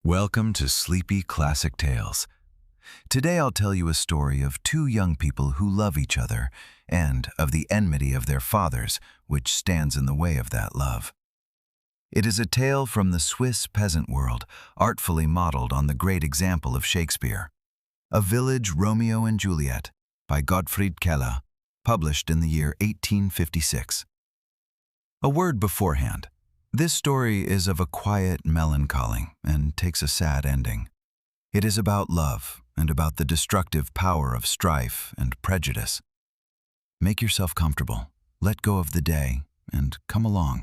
Welcome to Sleepy Classic Tales. Today I'll tell you a story of two young people who love each other and of the enmity of their fathers, which stands in the way of that love. It is a tale from the Swiss peasant world, artfully modeled on the great example of Shakespeare. A Village Romeo and Juliet by Gottfried Keller, published in the year 1856. A word beforehand. This story is of a quiet melancholy and takes a sad ending. It is about love and about the destructive power of strife and prejudice. Make yourself comfortable, let go of the day, and come along.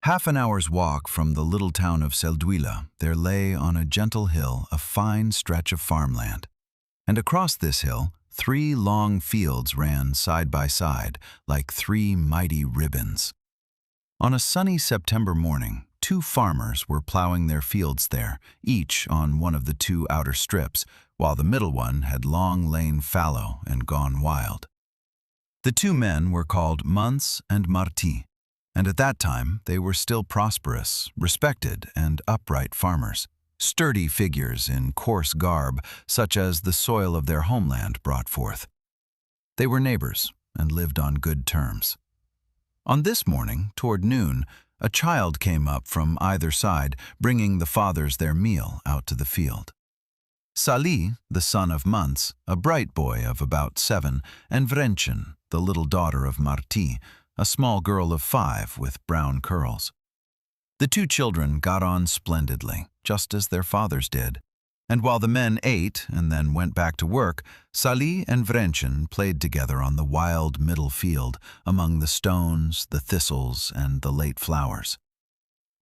Half an hour's walk from the little town of Seldwyla, there lay on a gentle hill a fine stretch of farmland. And across this hill, 3 long fields ran side by side, like 3 mighty ribbons. On a sunny September morning, 2 farmers were plowing their fields there, each on one of the 2 outer strips, while the middle one had long lain fallow and gone wild. The 2 men were called Mance and Marty, and at that time they were still prosperous, respected, and upright farmers. Sturdy figures in coarse garb, such as the soil of their homeland brought forth. They were neighbors and lived on good terms. On this morning, toward noon, a child came up from either side, bringing the fathers their meal out to the field. Sali, the son of Mance, a bright boy of about 7, and Vrenchen, the little daughter of Marty, a small girl of 5 with brown curls. The 2 children got on splendidly, just as their fathers did, and while the men ate and then went back to work, Sali and Vrenchen played together on the wild middle field among the stones, the thistles, and the late flowers.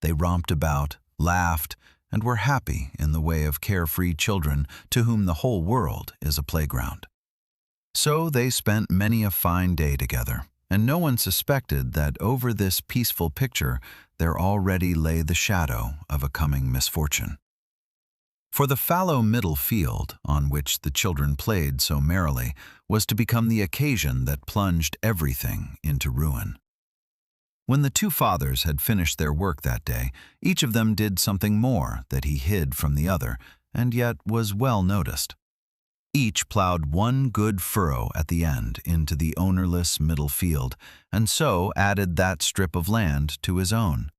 They romped about, laughed, and were happy in the way of carefree children to whom the whole world is a playground. So they spent many a fine day together, and no one suspected that over this peaceful picture there already lay the shadow of a coming misfortune. For the fallow middle field, on which the children played so merrily, was to become the occasion that plunged everything into ruin. When the 2 fathers had finished their work that day, each of them did something more that he hid from the other, and yet was well noticed. Each plowed 1 good furrow at the end into the ownerless middle field, and so added that strip of land to his own.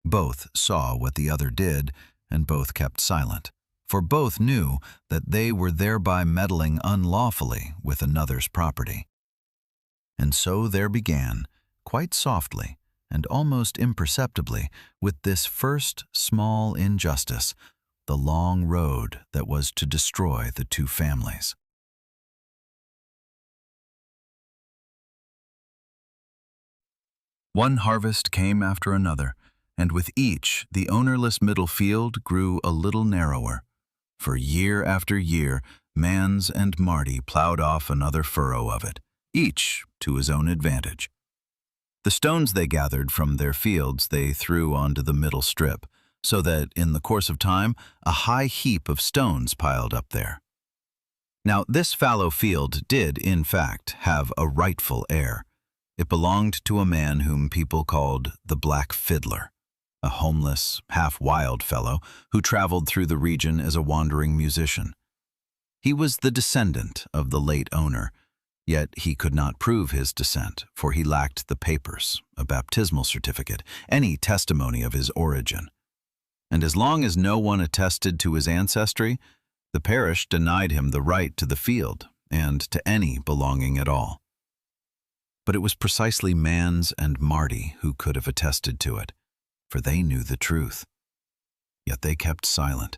Both saw what the other did, and both kept silent, for both knew that they were thereby meddling unlawfully with another's property. And so there began, quite softly and almost imperceptibly, with this first small injustice, the long road that was to destroy the 2 families. One harvest came after another, and with each the ownerless middle field grew a little narrower. For year after year, Mance and Marty plowed off another furrow of it, each to his own advantage. The stones they gathered from their fields they threw onto the middle strip, so that in the course of time a high heap of stones piled up there. Now this fallow field did, in fact, have a rightful heir. It belonged to a man whom people called the Black Fiddler, a homeless, half-wild fellow who traveled through the region as a wandering musician. He was the descendant of the late owner, yet he could not prove his descent, for he lacked the papers, a baptismal certificate, any testimony of his origin. And as long as no one attested to his ancestry, the parish denied him the right to the field and to any belonging at all. But it was precisely Mance and Marty who could have attested to it, for they knew the truth. Yet they kept silent,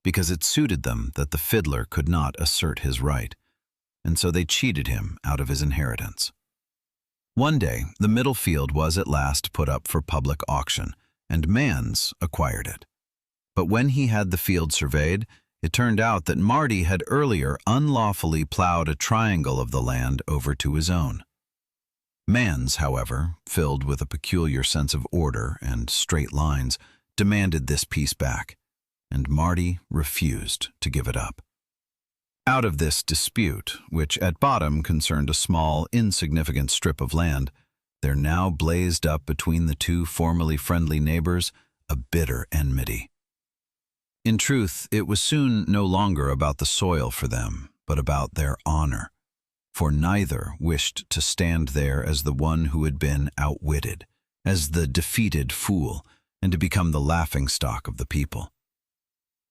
because it suited them that the fiddler could not assert his right, and so they cheated him out of his inheritance. One day, the middle field was at last put up for public auction, and Mance acquired it. But when he had the field surveyed, it turned out that Marty had earlier unlawfully plowed a triangle of the land over to his own. Mance, however, filled with a peculiar sense of order and straight lines, demanded this piece back, and Marty refused to give it up. Out of this dispute, which at bottom concerned a small, insignificant strip of land, there now blazed up between the two formerly friendly neighbors a bitter enmity. In truth, it was soon no longer about the soil for them, but about their honor, for neither wished to stand there as the one who had been outwitted, as the defeated fool, and to become the laughingstock of the people.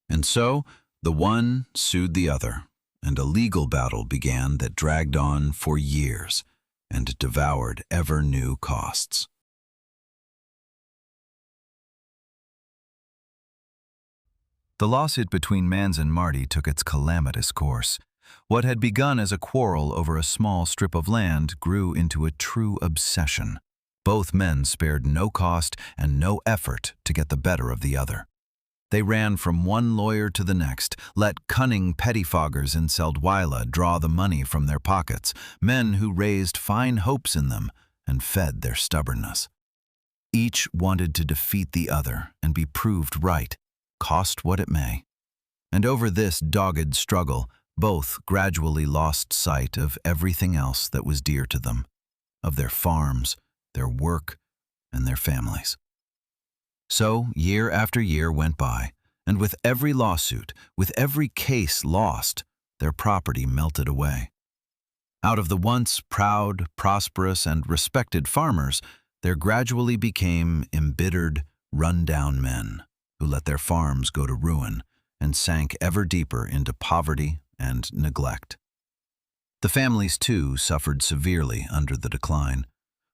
And so the one sued the other, and a legal battle began that dragged on for years and devoured ever new costs. The lawsuit between Mans and Marty took its calamitous course. What had begun as a quarrel over a small strip of land grew into a true obsession. Both men spared no cost and no effort to get the better of the other. They ran from one lawyer to the next, let cunning pettifoggers in Seldwyla draw the money from their pockets, men who raised fine hopes in them and fed their stubbornness. Each wanted to defeat the other and be proved right, cost what it may. And over this dogged struggle, both gradually lost sight of everything else that was dear to them, of their farms, their work, and their families. So year after year went by, and with every lawsuit, with every case lost, their property melted away. Out of the once proud, prosperous, and respected farmers, there gradually became embittered, run-down men who let their farms go to ruin and sank ever deeper into poverty and neglect. The families, too, suffered severely under the decline.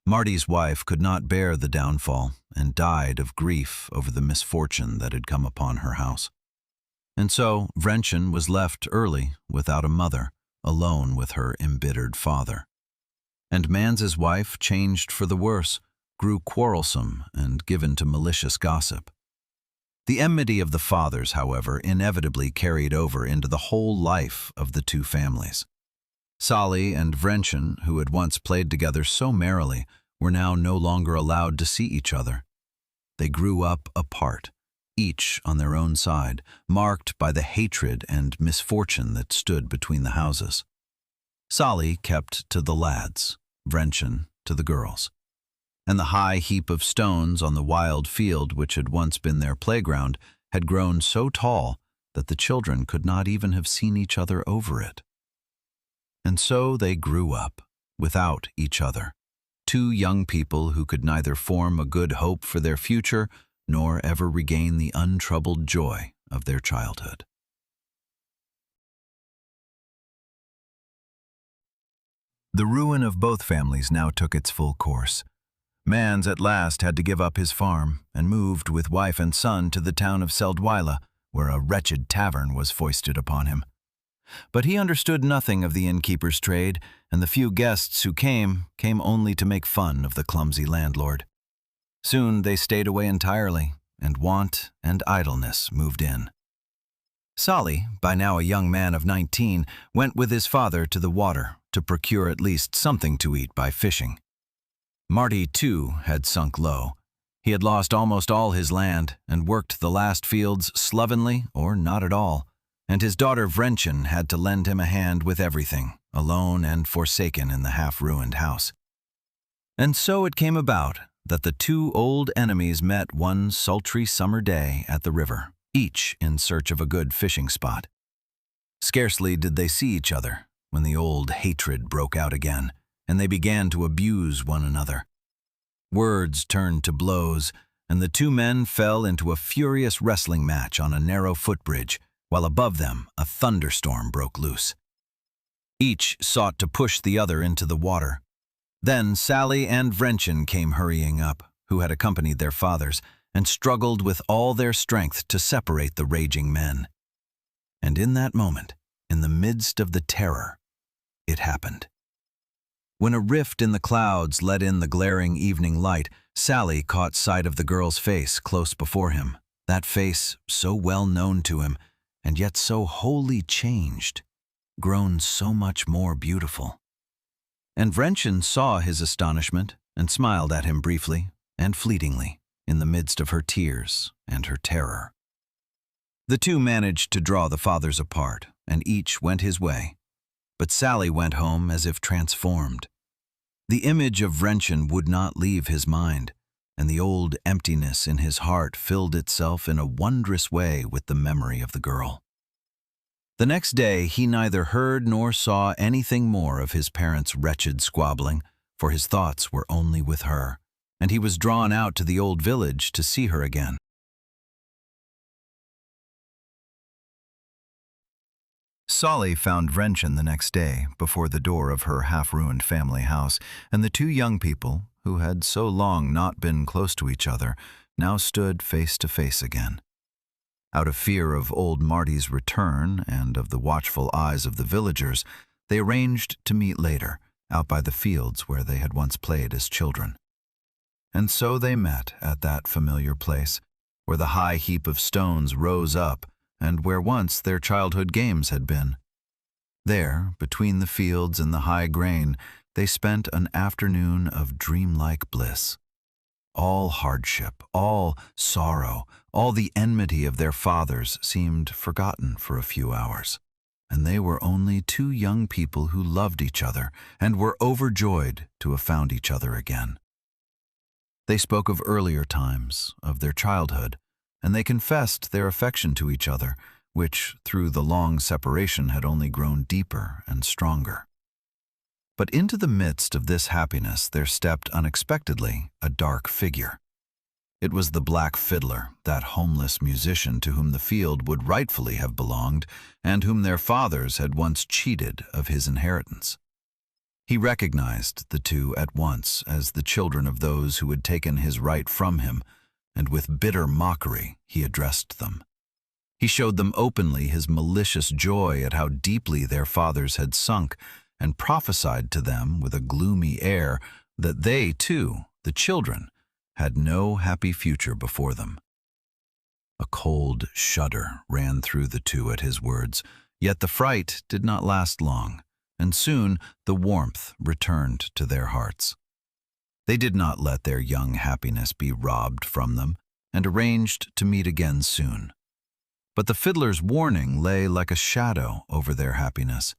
Marty's wife could not bear the downfall and died of grief over the misfortune that had come upon her house. And so Vrenchen was left early without a mother, alone with her embittered father. And Mans's wife changed for the worse, grew quarrelsome and given to malicious gossip. The enmity of the fathers, however, inevitably carried over into the whole life of the two families. Sali and Vrenchen, who had once played together so merrily, were now no longer allowed to see each other. They grew up apart, each on their own side, marked by the hatred and misfortune that stood between the houses. Sali kept to the lads, Vrenchen to the girls. And the high heap of stones on the wild field which had once been their playground had grown so tall that the children could not even have seen each other over it. And so they grew up, without each other, two young people who could neither form a good hope for their future nor ever regain the untroubled joy of their childhood. The ruin of both families now took its full course. Mans at last had to give up his farm and moved with wife and son to the town of Seldwyla, where a wretched tavern was foisted upon him. But he understood nothing of the innkeeper's trade, and the few guests who came only to make fun of the clumsy landlord. Soon they stayed away entirely, and want and idleness moved in. Sali, by now a young man of 19, went with his father to the water to procure at least something to eat by fishing. Marty, too, had sunk low. He had lost almost all his land and worked the last fields slovenly or not at all, and his daughter Vrenchen had to lend him a hand with everything, alone and forsaken in the half-ruined house. And so it came about that the two old enemies met one sultry summer day at the river, each in search of a good fishing spot. Scarcely did they see each other when the old hatred broke out again, and they began to abuse one another. Words turned to blows, and the two men fell into a furious wrestling match on a narrow footbridge, while above them a thunderstorm broke loose. Each sought to push the other into the water. Then Sali and Vrenchen came hurrying up, who had accompanied their fathers, and struggled with all their strength to separate the raging men. And in that moment, in the midst of the terror, it happened. When a rift in the clouds let in the glaring evening light, Sali caught sight of the girl's face close before him, that face so well known to him, and yet so wholly changed, grown so much more beautiful. And Vrenchen saw his astonishment and smiled at him briefly and fleetingly in the midst of her tears and her terror. The two managed to draw the fathers apart, and each went his way, but Sali went home as if transformed. The image of Vrenchen would not leave his mind, and the old emptiness in his heart filled itself in a wondrous way with the memory of the girl. The next day he neither heard nor saw anything more of his parents' wretched squabbling, for his thoughts were only with her, and he was drawn out to the old village to see her again. Sali found Vrenchen the next day before the door of her half-ruined family house, and the two young people, who had so long not been close to each other, now stood face to face again. Out of fear of old Marty's return and of the watchful eyes of the villagers, they arranged to meet later, out by the fields where they had once played as children. And so they met at that familiar place, where the high heap of stones rose up, and where once their childhood games had been. There, between the fields and the high grain, they spent an afternoon of dreamlike bliss. All hardship, all sorrow, all the enmity of their fathers seemed forgotten for a few hours, and they were only two young people who loved each other and were overjoyed to have found each other again. They spoke of earlier times, of their childhood, and they confessed their affection to each other, which, through the long separation, had only grown deeper and stronger. But into the midst of this happiness there stepped unexpectedly a dark figure. It was the black fiddler, that homeless musician to whom the field would rightfully have belonged, and whom their fathers had once cheated of his inheritance. He recognized the two at once as the children of those who had taken his right from him, and with bitter mockery he addressed them. He showed them openly his malicious joy at how deeply their fathers had sunk, and prophesied to them with a gloomy air that they, too, the children, had no happy future before them. A cold shudder ran through the two at his words, yet the fright did not last long, and soon the warmth returned to their hearts. They did not let their young happiness be robbed from them, and arranged to meet again soon. But the fiddler's warning lay like a shadow over their happiness,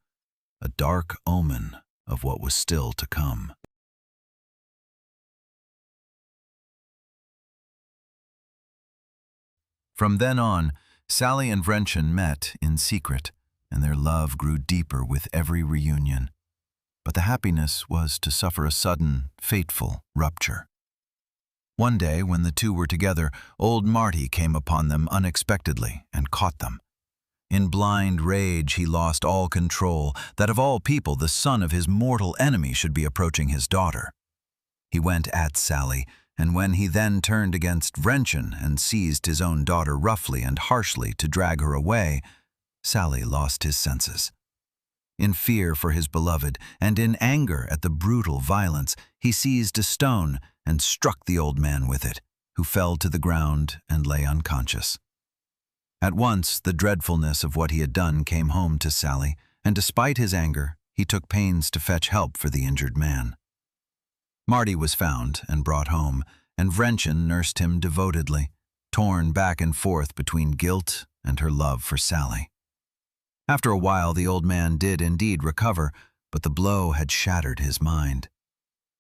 a dark omen of what was still to come. From then on, Sali and Vrenchen met in secret, and their love grew deeper with every reunion. But the happiness was to suffer a sudden, fateful rupture. One day, when the two were together, old Marty came upon them unexpectedly and caught them. In blind rage he lost all control, that of all people the son of his mortal enemy should be approaching his daughter. He went at Sali, and when he then turned against Vrenchen and seized his own daughter roughly and harshly to drag her away, Sali lost his senses. In fear for his beloved, and in anger at the brutal violence, he seized a stone and struck the old man with it, who fell to the ground and lay unconscious. At once the dreadfulness of what he had done came home to Sali, and despite his anger, he took pains to fetch help for the injured man. Marty was found and brought home, and Vrenchen nursed him devotedly, torn back and forth between guilt and her love for Sali. After a while the old man did indeed recover, but the blow had shattered his mind.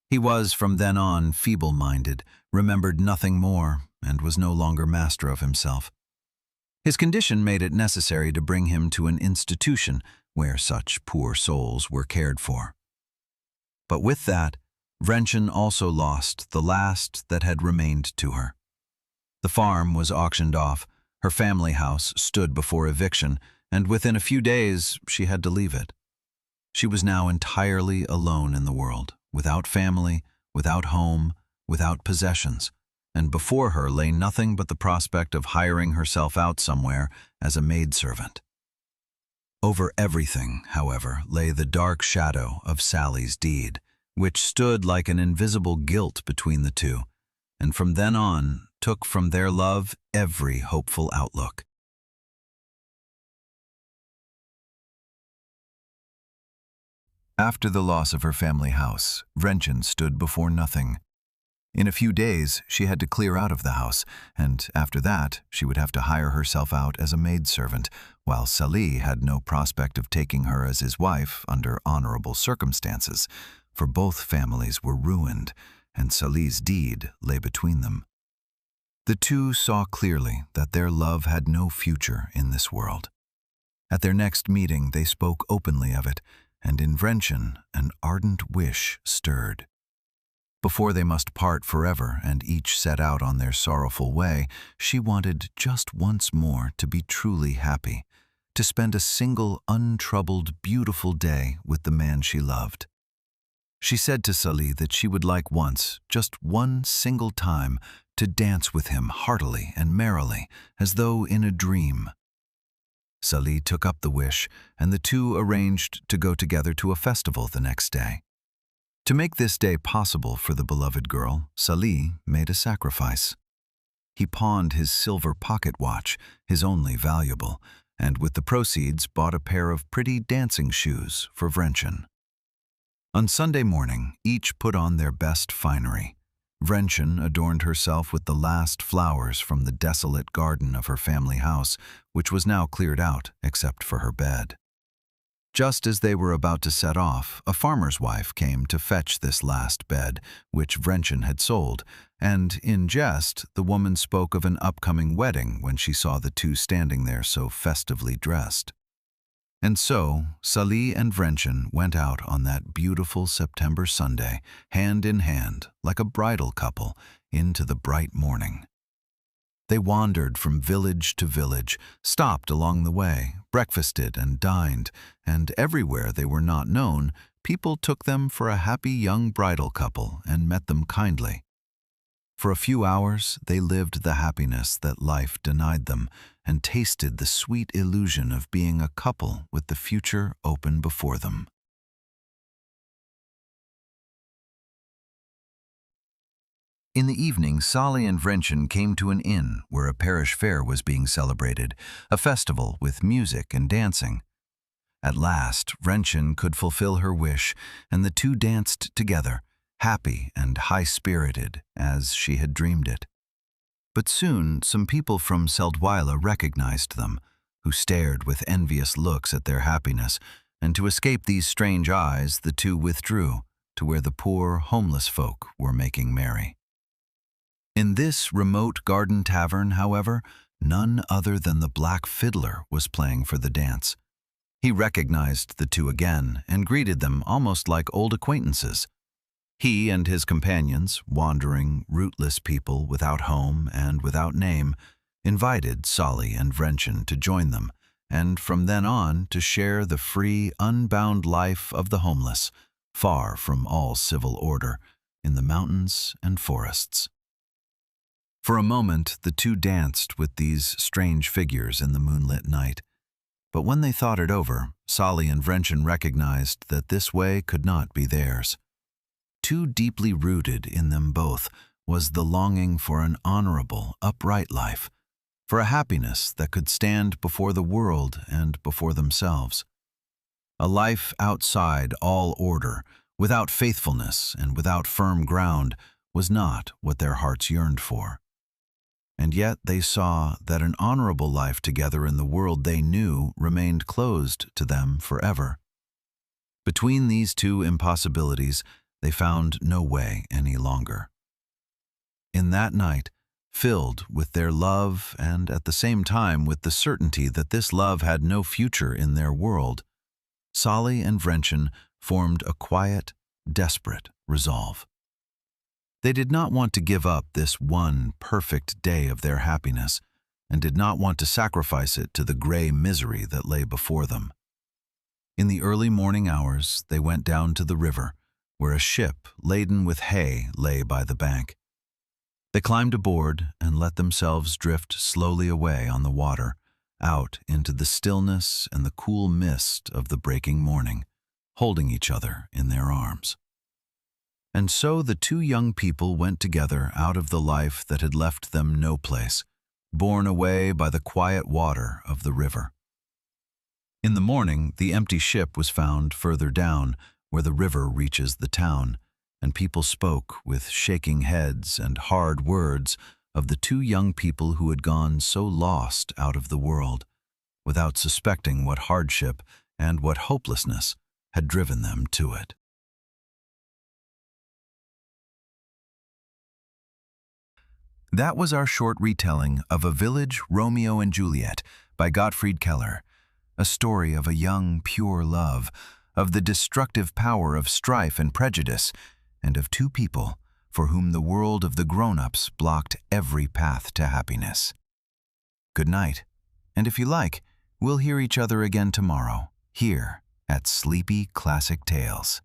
He was from then on feeble-minded, remembered nothing more, and was no longer master of himself. His condition made it necessary to bring him to an institution where such poor souls were cared for. But with that, Vrenchen also lost the last that had remained to her. The farm was auctioned off, her family house stood before eviction, and within a few days she had to leave it. She was now entirely alone in the world, without family, without home, without possessions, and before her lay nothing but the prospect of hiring herself out somewhere as a maidservant. Over everything, however, lay the dark shadow of Sali's deed, which stood like an invisible guilt between the two, and from then on took from their love every hopeful outlook. After the loss of her family house, Vrenchen stood before nothing. In a few days, she had to clear out of the house, and after that, she would have to hire herself out as a maidservant, while Sali had no prospect of taking her as his wife under honorable circumstances, for both families were ruined, and Sali's deed lay between them. The two saw clearly that their love had no future in this world. At their next meeting, they spoke openly of it, and in Vrenchen, an ardent wish stirred. Before they must part forever and each set out on their sorrowful way, she wanted just once more to be truly happy, to spend a single, untroubled, beautiful day with the man she loved. She said to Sali that she would like once, just one single time, to dance with him heartily and merrily, as though in a dream. Sali took up the wish, and the two arranged to go together to a festival the next day. To make this day possible for the beloved girl, Sali made a sacrifice. He pawned his silver pocket watch, his only valuable, and with the proceeds bought a pair of pretty dancing shoes for Vrenchen. On Sunday morning, each put on their best finery. Vrenchen adorned herself with the last flowers from the desolate garden of her family house, which was now cleared out except for her bed. Just as they were about to set off, a farmer's wife came to fetch this last bed, which Vrenchen had sold, and, in jest, the woman spoke of an upcoming wedding when she saw the two standing there so festively dressed. And so, Sali and Vrenchen went out on that beautiful September Sunday, hand in hand, like a bridal couple, into the bright morning. They wandered from village to village, stopped along the way, breakfasted and dined, and everywhere they were not known, people took them for a happy young bridal couple and met them kindly. For a few hours, they lived the happiness that life denied them and tasted the sweet illusion of being a couple with the future open before them. In the evening, Sali and Vrenchen came to an inn where a parish fair was being celebrated, a festival with music and dancing. At last, Vrenchen could fulfill her wish, and the two danced together, happy and high-spirited as she had dreamed it. But soon some people from Seldwyla recognized them, who stared with envious looks at their happiness, and to escape these strange eyes the two withdrew to where the poor, homeless folk were making merry. In this remote garden tavern, however, none other than the black fiddler was playing for the dance. He recognized the two again and greeted them almost like old acquaintances. He and his companions, wandering, rootless people without home and without name, invited Sali and Vrenchen to join them, and from then on to share the free, unbound life of the homeless, far from all civil order, in the mountains and forests. For a moment, the two danced with these strange figures in the moonlit night. But when they thought it over, Sali and Vrenchen recognized that this way could not be theirs. Too deeply rooted in them both was the longing for an honorable, upright life, for a happiness that could stand before the world and before themselves. A life outside all order, without faithfulness and without firm ground, was not what their hearts yearned for. And yet they saw that an honorable life together in the world they knew remained closed to them forever. Between these two impossibilities, they found no way any longer. In that night, filled with their love and at the same time with the certainty that this love had no future in their world, Sali and Vrenchen formed a quiet, desperate resolve. They did not want to give up this one perfect day of their happiness, and did not want to sacrifice it to the gray misery that lay before them. In the early morning hours, they went down to the river, where a ship laden with hay lay by the bank. They climbed aboard and let themselves drift slowly away on the water, out into the stillness and the cool mist of the breaking morning, holding each other in their arms. And so the two young people went together out of the life that had left them no place, borne away by the quiet water of the river. In the morning, the empty ship was found further down, where the river reaches the town, and people spoke with shaking heads and hard words of the two young people who had gone so lost out of the world, without suspecting what hardship and what hopelessness had driven them to it. That was our short retelling of A Village, Romeo and Juliet by Gottfried Keller, a story of a young, pure love, of the destructive power of strife and prejudice, and of two people for whom the world of the grown-ups blocked every path to happiness. Good night, and if you like, we'll hear each other again tomorrow, here at Sleepy Classic Tales.